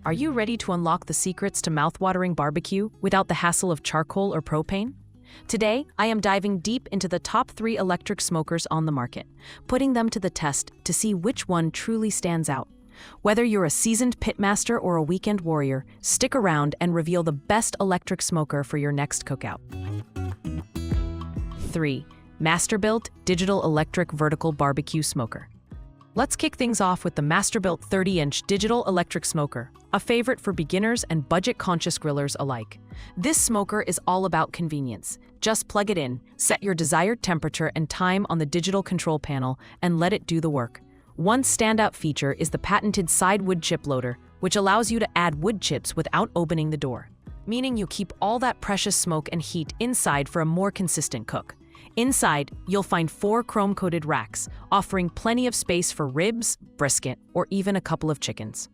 Are you ready to unlock the secrets to mouthwatering barbecue without the hassle of charcoal or propane? Today, I am diving deep into the top 3 electric smokers on the market, putting them to the test to see which one truly stands out. Whether you're a seasoned pitmaster or a weekend warrior, stick around and reveal the best electric smoker for your next cookout. 3. Masterbuilt Digital Electric Vertical Barbecue Smoker. Let's kick things off with the Masterbuilt 30-inch digital electric smoker, a favorite for beginners and budget-conscious grillers alike. This smoker is all about convenience. Just plug it in, set your desired temperature and time on the digital control panel, and let it do the work. One standout feature is the patented side wood chip loader, which allows you to add wood chips without opening the door, meaning you keep all that precious smoke and heat inside for a more consistent cook. Inside, you'll find 4 chrome-coated racks, offering plenty of space for ribs, brisket, or even a couple of chickens.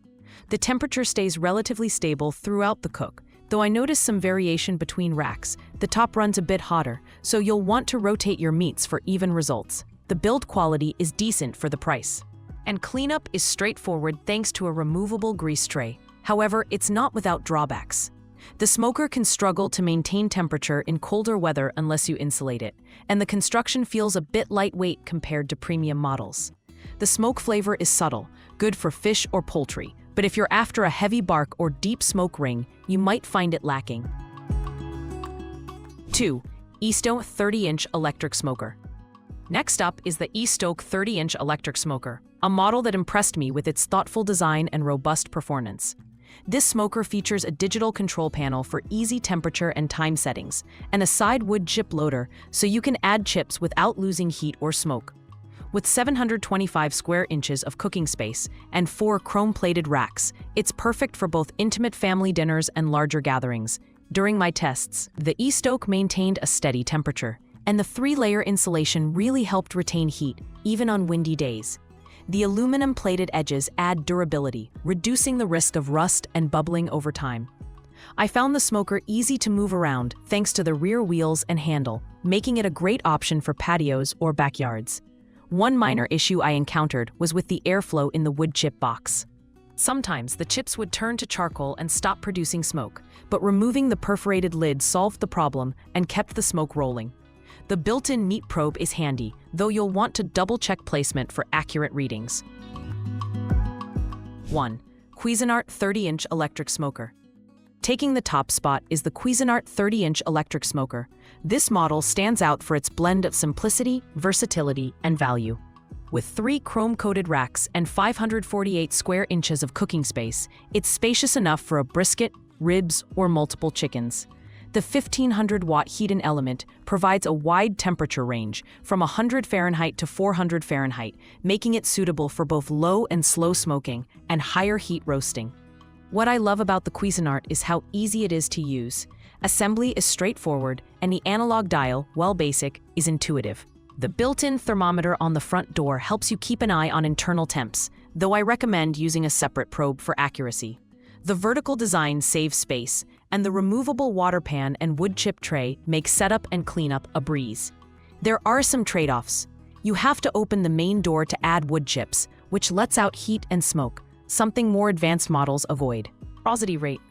The temperature stays relatively stable throughout the cook, though I noticed some variation between racks. The top runs a bit hotter, so you'll want to rotate your meats for even results. The build quality is decent for the price. And cleanup is straightforward thanks to a removable grease tray. However, it's not without drawbacks. The smoker can struggle to maintain temperature in colder weather unless you insulate it, and the construction feels a bit lightweight compared to premium models. The smoke flavor is subtle, good for fish or poultry, but if you're after a heavy bark or deep smoke ring, you might find it lacking. 2. E-Stoke 30-inch Electric Smoker. Next up is the E-Stoke 30-inch Electric Smoker, a model that impressed me with its thoughtful design and robust performance. This smoker features a digital control panel for easy temperature and time settings, and a side wood chip loader so you can add chips without losing heat or smoke. With 725 square inches of cooking space and 4 chrome-plated racks, it's perfect for both intimate family dinners and larger gatherings. During my tests, the E-Stoke maintained a steady temperature, and the 3-layer insulation really helped retain heat, even on windy days. The aluminum-plated edges add durability, reducing the risk of rust and bubbling over time. I found the smoker easy to move around thanks to the rear wheels and handle, making it a great option for patios or backyards. One minor issue I encountered was with the airflow in the wood chip box. Sometimes the chips would turn to charcoal and stop producing smoke, but removing the perforated lid solved the problem and kept the smoke rolling. The built-in meat probe is handy, though you'll want to double-check placement for accurate readings. 1. Cuisinart 30-inch Electric Smoker. Taking the top spot is the Cuisinart 30-inch Electric Smoker. This model stands out for its blend of simplicity, versatility, and value. With 3 chrome-coated racks and 548 square inches of cooking space, it's spacious enough for a brisket, ribs, or multiple chickens. The 1500-watt heat-in element provides a wide temperature range, from 100 Fahrenheit to 400 Fahrenheit, making it suitable for both low and slow smoking and higher heat roasting. What I love about the Cuisinart is how easy it is to use. Assembly is straightforward, and the analog dial, while basic, is intuitive. The built-in thermometer on the front door helps you keep an eye on internal temps, though I recommend using a separate probe for accuracy. The vertical design saves space, and the removable water pan and wood chip tray make setup and cleanup a breeze. There are some trade-offs. You have to open the main door to add wood chips, which lets out heat and smoke, something more advanced models avoid. Porosity rate.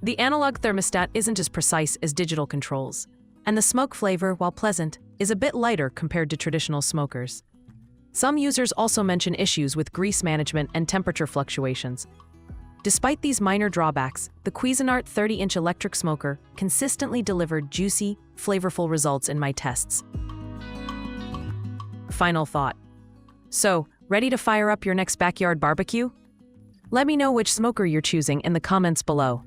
The analog thermostat isn't as precise as digital controls, and the smoke flavor, while pleasant, is a bit lighter compared to traditional smokers. Some users also mention issues with grease management and temperature fluctuations. Despite these minor drawbacks, the Cuisinart 30-inch electric smoker consistently delivered juicy, flavorful results in my tests. Final thought. So, ready to fire up your next backyard barbecue? Let me know which smoker you're choosing in the comments below.